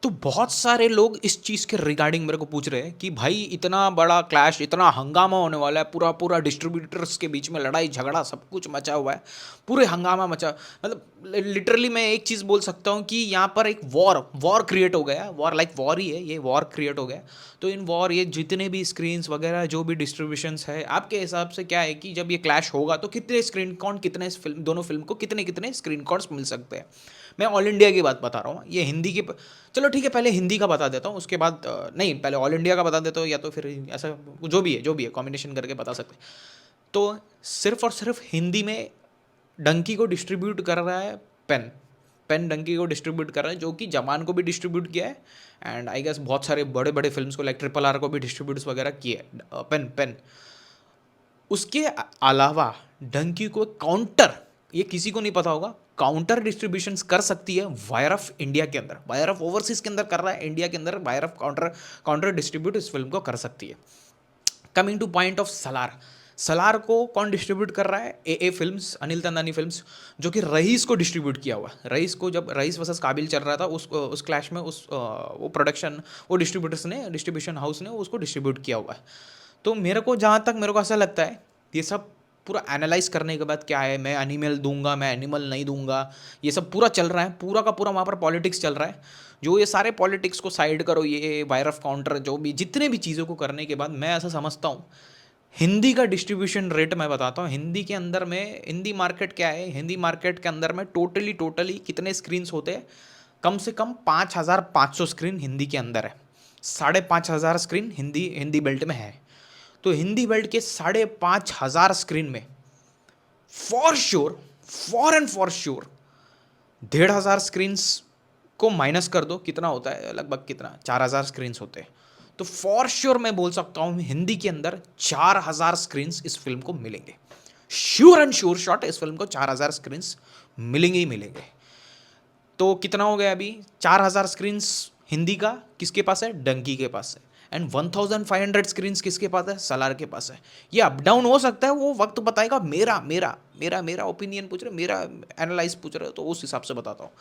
तो बहुत सारे लोग इस चीज़ के रिगार्डिंग मेरे को पूछ रहे हैं कि भाई इतना बड़ा क्लैश, इतना हंगामा होने वाला है, पूरा पूरा डिस्ट्रीब्यूटर्स के बीच में लड़ाई झगड़ा सब कुछ मचा हुआ है, पूरे हंगामा मचा, मतलब लिटरली मैं एक चीज़ बोल सकता हूँ कि यहाँ पर एक वॉर वॉर क्रिएट हो गया है। वॉर लाइक वॉर ही है, ये वॉर क्रिएट हो गया है। तो इन वॉर ये जितने भी स्क्रीन्स वगैरह जो भी डिस्ट्रीब्यूशंस है, आपके हिसाब से क्या है कि जब ये क्लैश होगा तो कितने स्क्रीन कॉन, कितने फिल्म, दोनों फिल्म को कितने कितने स्क्रीन कॉन्स मिल सकते हैं? मैं ऑल इंडिया की बात बता रहा हूँ, ये हिंदी की। चलो ठीक है, पहले हिंदी का बता देता हूँ, उसके बाद नहीं, पहले ऑल इंडिया का बता देता हूँ, या तो फिर ऐसा जो भी है कॉम्बिनेशन करके बता सकते हैं। तो सिर्फ और सिर्फ हिंदी में डंकी को डिस्ट्रीब्यूट कर रहा है पेन। पेन डंकी को डिस्ट्रीब्यूट कर रहा है, जो कि जवान को भी डिस्ट्रीब्यूट किया है, एंड आई गेस बहुत सारे बड़े बड़े फिल्म्स को लाइक RRR को भी डिस्ट्रीब्यूट वगैरह किए है पेन पेन। उसके अलावा डंकी को काउंटर, ये किसी को नहीं पता होगा, काउंटर डिस्ट्रीब्यूशंस कर सकती है वायर ऑफ इंडिया के अंदर, वायर ऑफ ओवरसीज के अंदर कर रहा है, इंडिया के अंदर wire of counter counter distribute इस फिल्म को कर सकती है। Coming two point of Salaar, Salaar को कौन डिस्ट्रीब्यूट कर रहा है? ए फिल्म्स, अनिल तंदानी फिल्म्स, जो कि रईस को डिस्ट्रीब्यूट किया हुआ है। रईस को जब रईस वर्सेस काबिल चल रहा था, उस क्लैश में वो प्रोडक्शन, वो डिस्ट्रीब्यूटर्स ने, डिस्ट्रीब्यूशन हाउस ने उसको डिस्ट्रीब्यूट किया हुआ है। तो मेरे को जहाँ तक मेरे को ऐसा लगता है, ये सब पूरा एनालाइज करने के बाद क्या है, मैं एनिमल दूंगा, मैं एनिमल नहीं दूंगा, ये सब पूरा चल रहा है, पूरा का पूरा वहाँ पर पॉलिटिक्स चल रहा है। जो ये सारे पॉलिटिक्स को साइड करो, ये वायर ऑफ काउंटर, जो भी जितने भी चीज़ों को करने के बाद मैं ऐसा समझता हूँ, हिंदी का डिस्ट्रीब्यूशन रेट मैं बताता हूँ। हिंदी के अंदर में, हिंदी मार्केट क्या है, हिंदी मार्केट के अंदर में टोटली कितने स्क्रीन्स होते हैं? कम से कम 5,500 स्क्रीन हिंदी के अंदर है। 5,500 स्क्रीन हिंदी हिंदी बेल्ट में है। तो हिंदी बेल्ट के 5,500 स्क्रीन में for sure, for sure 1,500 screens को माइनस कर दो, कितना होता है लगभग, कितना, 4,000 स्क्रीन्स होते हैं। तो फॉर श्योर मैं बोल सकता हूँ हिंदी के अंदर 4,000 स्क्रीन्स इस फिल्म को मिलेंगे। श्योर एंड श्योर शॉट इस फिल्म को 4,000 स्क्रीन्स मिलेंगे ही मिलेंगे। तो कितना हो गया अभी? 4,000 स्क्रीन्स हिंदी का किसके पास है? डंकी के पास है। एंड 1,500 स्क्रीन्स किसके पास है? सलार के पास है। ये अप डाउन हो सकता है, वो वक्त बताएगा। मेरा मेरा मेरा मेरा ओपिनियन पूछ रहे, मेरा एनालाइज पूछ रहे हो, तो उस हिसाब से बताता हूँ।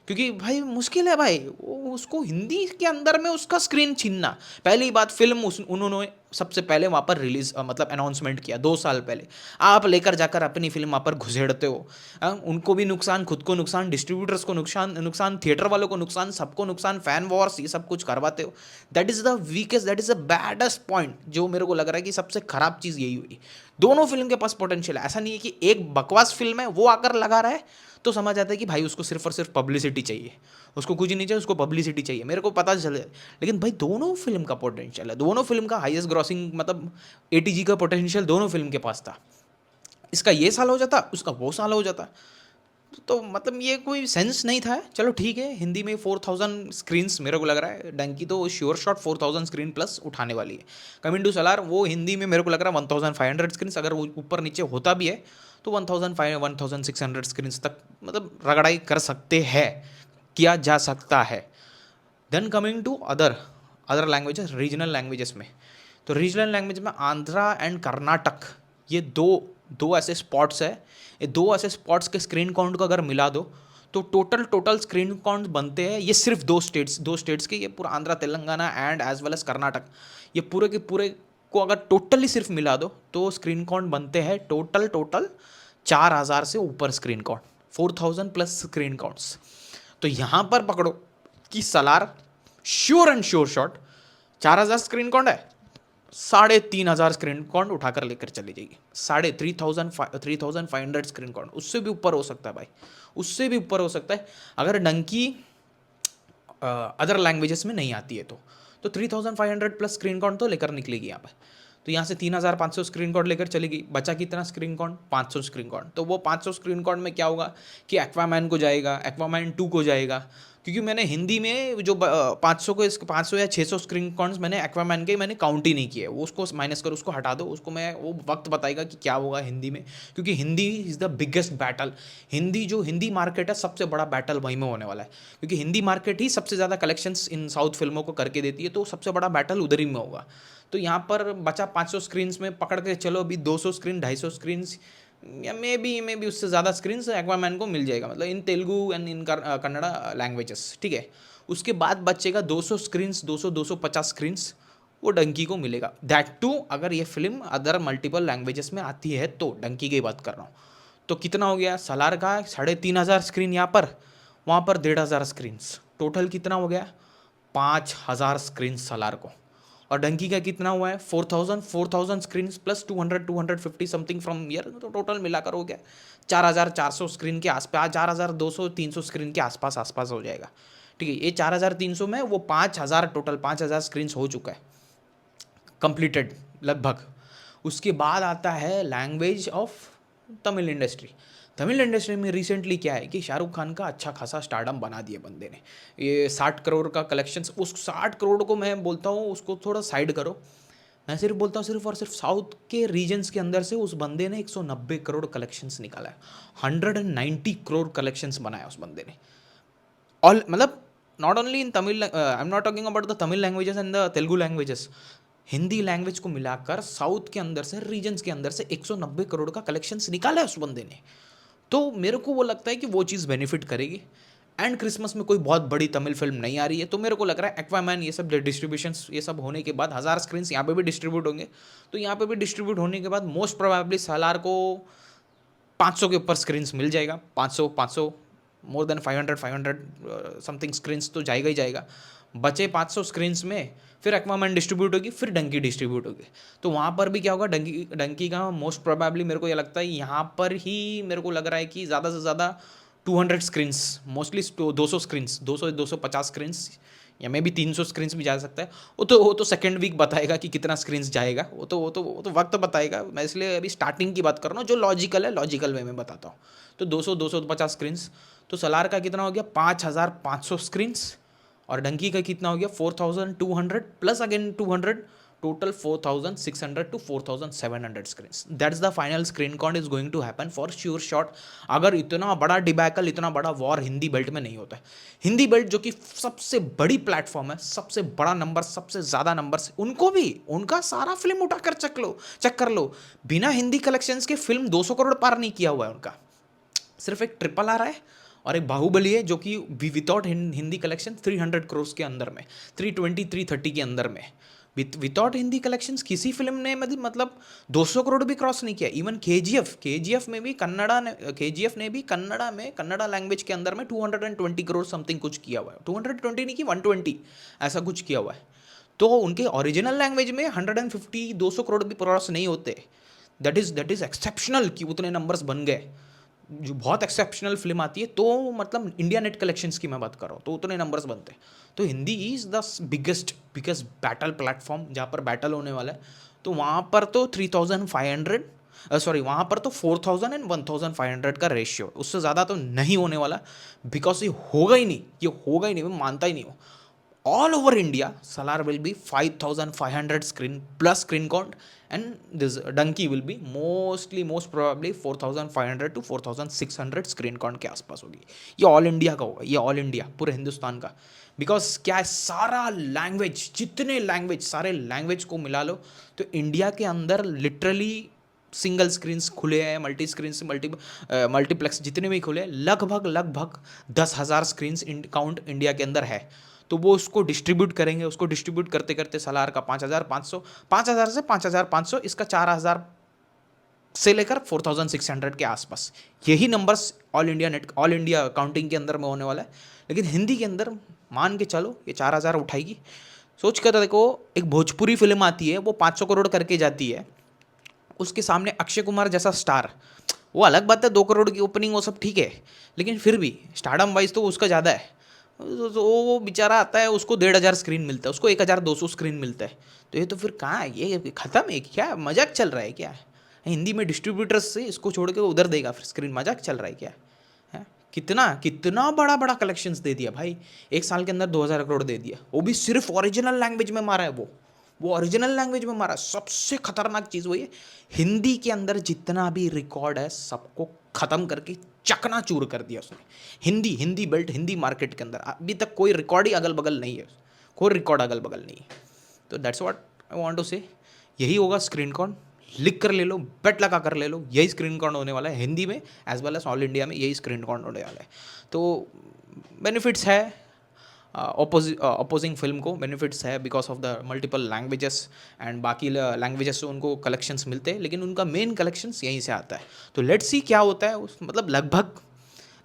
क्योंकि भाई मुश्किल है भाई, वो उसको हिंदी के अंदर में उसका स्क्रीन छीनना। पहली बात, फिल्म उन्होंने सबसे पहले वहाँ पर रिलीज, मतलब अनाउंसमेंट किया 2 साल पहले। आप लेकर जाकर अपनी फिल्म वहाँ पर घुसेड़ते हो। उनको भी नुकसान, खुद को नुकसान, डिस्ट्रीब्यूटर्स को नुकसान, थिएटर वालों को नुकसान, सबको नुकसान, फैन वॉर्स, ये सब कुछ करवाते हो। That is the weakest, that is the baddest point, जो मेरे को लग रहा है कि सबसे खराब चीज़ यही हुई। दोनों फिल्म के पास पोटेंशियल है, ऐसा नहीं है कि एक बकवास फिल्म है वो आकर लगा रहा है तो समझ आता है कि भाई उसको सिर्फ और सिर्फ पब्लिसिटी चाहिए, उसको कुछ नहीं चाहिए, उसको पब्लिसिटी चाहिए, मेरे को पता चले। लेकिन भाई दोनों फिल्म का पोटेंशियल है, दोनों फिल्म का हाईएस्ट ग्रॉसिंग, मतलब ATG का पोटेंशियल दोनों फिल्म के पास था। इसका ये साल हो जाता, उसका वो साल हो जाता, तो मतलब ये कोई सेंस नहीं था। चलो ठीक है, हिंदी में 4,000 स्क्रीन्स मेरे को लग रहा है, डंकी तो श्योर शॉट 4,000 स्क्रीन प्लस उठाने वाली है। कमिंग टू सलार, वो हिंदी में मेरे को लग रहा है 1,500 स्क्रीन्स, अगर वो ऊपर नीचे होता भी है तो 1,600 स्क्रीन्स तक मतलब रगड़ाई कर सकते हैं, किया जा सकता है। Then coming to other other languages, regional languages में, तो रीजनल लैंग्वेज में आंध्रा एंड कर्नाटक, ये दो दो ऐसे स्पॉट्स है। ये दो ऐसे स्पॉट्स के स्क्रीन काउंट को अगर मिला दो तो टोटल स्क्रीन काउंट बनते हैं, ये सिर्फ दो स्टेट्स के, ये पूरा Andhra Telangana and as well as Karnataka, ये पूरे के पूरे को अगर टोटली सिर्फ मिला दो तो स्क्रीन काउंट बनते हैं टोटल 4,000 से ऊपर screen count, 4,000 plus screen counts. तो यहाँ पर पकड़ो कि Salaar sure and sure shot 4,000 screen count है, 3,500 स्क्रीन काउंट उठाकर लेकर चली जाएगी। 3,500 स्क्रीन काउंट, उससे भी ऊपर हो सकता है भाई, उससे भी ऊपर हो सकता है अगर डंकी अदर लैंग्वेजेस में नहीं आती है तो 3,500 प्लस स्क्रीन काउंट तो लेकर निकलेगी यहाँ पर। तो यहाँ से 3,500 स्क्रीन काउंट लेकर चलेगी, बचा कितना स्क्रीन काउंट? 500 screen count. तो वो 500 स्क्रीन काउंट में क्या होगा कि एक्वामैन को जाएगा, एक्वामैन 2 को जाएगा, क्योंकि मैंने हिंदी में जो 500 या 600 स्क्रीन काउंट्स मैंने एक्वामैन के मैंने काउंट ही नहीं किए, वो उसको माइनस करो, उसको हटा दो, उसको मैं वो वक्त बताएगा कि क्या होगा हिंदी में, क्योंकि Hindi is the biggest battle. Hindi market है, सबसे बड़ा बैटल वहीं में होने वाला है, क्योंकि हिंदी मार्केट ही सबसे ज़्यादा कलेक्शंस इन साउथ फिल्मों को करके देती है, तो सबसे बड़ा बैटल उधर ही में होगा। तो यहाँ पर बचा 500 स्क्रीन्स में पकड़ के चलो, अभी 200 स्क्रीन, 250 स्क्रीन्स या मे बी उससे ज़्यादा स्क्रीन्स एक्वामैन को मिल जाएगा, मतलब in Telugu and in Kannada languages, ठीक है। उसके बाद बचेगा 200 स्क्रीन्स, 250 स्क्रीन्स वो डंकी को मिलेगा। दैट टू अगर ये फिल्म अदर मल्टीपल लैंग्वेजेस में आती है तो, डंकी की बात कर रहा हूँ। तो कितना हो गया, सालार का 3,500 स्क्रीन यहाँ पर, वहाँ पर 1,500 स्क्रीन्स, टोटल कितना हो गया 5,000 स्क्रीन सालार को। और डंकी का कितना हुआ है 4,000 screen plus 250 something from year, तो टोटल मिलाकर हो गया 4,400 स्क्रीन के आसपास, 4,200-300 स्क्रीन के आसपास आसपास हो जाएगा। ठीक है, ये 4,300 में वो 5,000, टोटल 5,000 स्क्रीन हो चुका है कंप्लीटेड लगभग। उसके बाद आता है language of Tamil industry. Tamil industry में रिसेंटली क्या है कि शाहरुख खान का अच्छा खासा स्टारडम बना दिया बंदे ने। ये 60 करोड़ का कलेक्शंस, उस 60 करोड़ को मैं बोलता हूँ उसको थोड़ा साइड करो, मैं सिर्फ बोलता हूँ सिर्फ और सिर्फ साउथ के रीजन्स के अंदर से उस बंदे ने 190 करोड़ कलेक्शंस निकाला है, 190 करोड़ कलेक्शंस बनाया उस बंदे ने। ऑल मतलब not only in Tamil, I am not talking about the Tamil languages and the Telugu languages, Hindi language को मिलाकर साउथ के अंदर से, रीजन्स के अंदर से 190 करोड़ का कलेक्शंस निकाला है उस बंदे ने। तो मेरे को वो लगता है कि वो चीज़ बेनिफिट करेगी। एंड क्रिसमस में कोई बहुत बड़ी तमिल फिल्म नहीं आ रही है, तो मेरे को लग रहा है एक्वामैन ये सब डिस्ट्रीब्यूशंस ये सब होने के बाद 1,000 स्क्रीन्स यहाँ पे भी डिस्ट्रीब्यूट होंगे, तो यहाँ पे भी डिस्ट्रीब्यूट होने के बाद मोस्ट प्रोबेबली सालार को 500 के ऊपर स्क्रीन्स मिल जाएगा, 500 मोर देन 500 समथिंग स्क्रीन्स तो जाएगा ही जाएगा। बचे 500 स्क्रीन्स में फिर एक्वामैन डिस्ट्रीब्यूट होगी, फिर डंकी डिस्ट्रीब्यूट होगी। तो वहाँ पर भी क्या होगा, डंकी का मोस्ट प्रोबेबली मेरे को ये लगता है यहाँ पर ही मेरे को लग रहा है कि ज़्यादा से ज़्यादा 200 स्क्रीन्स, मोस्टली 200 स्क्रीन्स, 250 स्क्रीन्स या मे भी 300 स्क्रीन्स भी जा सकता है। वो तो सेकेंड वीक बताएगा कि कितना स्क्रीन्स जाएगा, वो तो वक्त बताएगा। मैं इसलिए अभी स्टार्टिंग की बात कर रहा हूँ, जो लॉजिकल है लॉजिकल वे में बताता हूँ। तो 250 स्क्रीन्स, तो सलार का कितना हो गया 5,500 स्क्रीन्स, और डंकी का कितना हो गया 4,200 plus again 200, total 4,600 to 4,700 screens. That's the final screen count is going to happen for sure shot. अगर इतना बड़ा डिबैकल, इतना बड़ा वॉर हिंदी बेल्ट में नहीं होता है। हिंदी बेल्ट जो कि सबसे बड़ी प्लेटफॉर्म है, सबसे बड़ा नंबर, सबसे ज़्यादा नंबर, उनको भी उनका सारा फिल्म उठाकर चेक कर लो, बिना हिंदी कलेक्शंस के फिल्म 200 करोड़ पार नहीं किया हुआ है उनका। सिर्फ एक ट्रिपल आ रहा है और एक बाहुबली है जो कि विदाउट हिंदी कलेक्शन 300 करोड़ के अंदर में, 320-330 के अंदर में, विदाउट हिंदी कलेक्शंस किसी फिल्म ने मतलब 200 करोड़ भी क्रॉस नहीं किया। इवन केजीएफ में भी केजीएफ ने भी कन्नड़ा में, कन्नड़ा लैंग्वेज के अंदर में 220 करोड़ समथिंग कुछ किया हुआ है, 220 नहीं कि 120 ऐसा कुछ किया हुआ है। तो उनके ओरिजिनल लैंग्वेज में 150-200 करोड़ भी क्रॉस नहीं होते। दैट इज़ एक्सेप्शनल कि उतने नंबर्स बन गए। जो बहुत एक्सेप्शनल फिल्म आती है तो मतलब इंडिया नेट कलेक्शंस की मैं बात कर रहा हूँ, तो उतने नंबर्स बनते हैं। तो Hindi is the biggest battle platform जहाँ पर बैटल होने वाला है। तो वहाँ पर तो 3,500 वहाँ पर तो 4,000 एंड 1,500 का रेशियो, उससे ज़्यादा तो नहीं होने वाला, बिकॉज ये होगा ही नहीं, मैं मानता ही नहीं हूँ। all over India, Salar will be 5,500 plus screen count, and this Donkey will be most probably 4,500 to 4,600 screen count के आसपास होगी। ये ऑल इंडिया का होगा, ये ऑल इंडिया पूरे हिंदुस्तान का। बिकॉज क्या है, सारा लैंग्वेज, जितने लैंग्वेज, सारे लैंग्वेज को मिला लो तो इंडिया के अंदर लिटरली सिंगल स्क्रीन्स खुले हैं, मल्टी स्क्रीन्स, मल्टीप्लेक्स जितने भी खुले हैं, लगभग 10,000 स्क्रीन्स काउंट इंडिया के अंदर है। तो वो उसको डिस्ट्रीब्यूट करेंगे, उसको डिस्ट्रीब्यूट करते करते सालार का 5,500 से 5,500, इसका 4,000 से लेकर 4,600 के आसपास, यही नंबर्स ऑल इंडिया काउंटिंग के अंदर में होने वाला है। लेकिन हिंदी के अंदर मान के चलो ये 4,000 उठाएगी। सोच कर देखो, एक भोजपुरी फिल्म आती है वो 500 करोड़ करके जाती है, उसके सामने अक्षय कुमार जैसा स्टार, वो अलग बात है 2 करोड़ की ओपनिंग वो सब ठीक है, लेकिन फिर भी स्टारडम वाइज तो उसका ज़्यादा है। तो वो बेचारा आता है, उसको 1,500 स्क्रीन मिलता है, उसको 1,200 स्क्रीन मिलता है। तो ये तो फिर कहाँ है, ये ख़त्म है क्या, मजाक चल रहा है क्या? हिंदी में डिस्ट्रीब्यूटर्स से इसको छोड़ के उधर देगा फिर स्क्रीन, मजाक चल रहा है क्या है? कितना बड़ा कलेक्शंस दे दिया भाई, एक साल के अंदर 2,000 करोड़ दे दिया, वो भी सिर्फ ओरिजिनल लैंग्वेज में मारा है। वो ओरिजिनल लैंग्वेज में मारा। सबसे खतरनाक चीज़ वही है, हिंदी के अंदर जितना भी रिकॉर्ड है सबको ख़त्म करके चकनाचूर कर दिया उसने। हिंदी बेल्ट, हिंदी मार्केट के अंदर अभी तक कोई रिकॉर्ड ही अगल बगल नहीं है, कोई रिकॉर्ड अगल बगल नहीं है। तो that's what I want to say, यही होगा स्क्रीन काउंट। लिख कर ले लो, बेट लगा कर ले लो, यही स्क्रीन काउंट होने वाला है हिंदी में as well as all India में, यही स्क्रीन काउंट होने वाला है। तो बेनिफिट्स है, अपोजिंग फिल्म को बेनिफिट्स है because of the multiple languages and बाकी लैंग्वेजेस से उनको कलेक्शंस मिलते हैं, लेकिन उनका मेन कलेक्शंस यहीं से आता है। तो लेट्स सी क्या होता है मतलब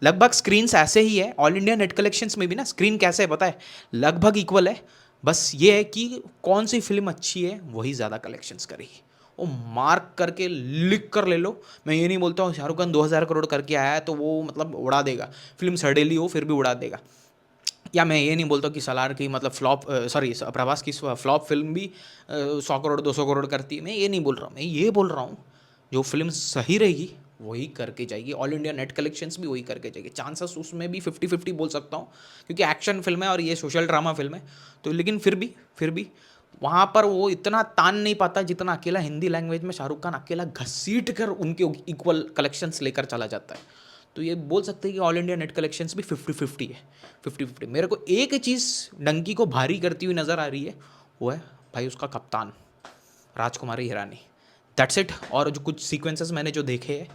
लगभग स्क्रीन्स ऐसे ही है। ऑल इंडिया नेट कलेक्शंस में भी ना स्क्रीन कैसे है पता है, लगभग इक्वल है। बस ये है कि कौन सी फिल्म अच्छी है वही ज़्यादा कलेक्शंस करेगी। वो मार्क करके लिख कर ले लो। मैं ये नहीं बोलता हूँ शाहरुख खान 2000 करोड़ करके आया है तो वो मतलब उड़ा देगा, फिल्म सडेली हो फिर भी उड़ा देगा। या मैं ये नहीं बोलता कि सलार की मतलब प्रभास की फ्लॉप फिल्म भी 100 करोड़ 200 करोड़ करती है, मैं ये नहीं बोल रहा हूँ। मैं ये बोल रहा हूँ जो फिल्म सही रहेगी वही करके जाएगी। ऑल इंडिया नेट कलेक्शंस भी वही करके जाएगी। चांसेस उसमें भी 50-50 बोल सकता हूँ, क्योंकि एक्शन फिल्म है और ये सोशल ड्रामा फिल्म है। तो लेकिन फिर भी वहाँ पर वो इतना तान नहीं पाता जितना अकेला हिंदी लैंग्वेज में शाहरुख खान अकेला घसीट कर उनके इक्वल कलेक्शंस लेकर चला जाता है। तो ये बोल सकते हैं कि ऑल इंडिया नेट कलेक्शंस भी 50-50 है। 50-50 मेरे को एक चीज़ डंकी को भारी करती हुई नज़र आ रही है, वो है भाई उसका कप्तान राजकुमारी हिरानी। That's it. और जो कुछ सीक्वेंसेस मैंने जो देखे हैं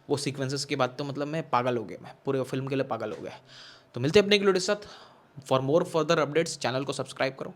वो सीक्वेंसेस के बाद तो मतलब मैं पागल हो गया, मैं पूरे फिल्म के लिए पागल हो गया। तो मिलते हैं अपने एक वीडियो के साथ। For more further updates channel को सब्सक्राइब करो।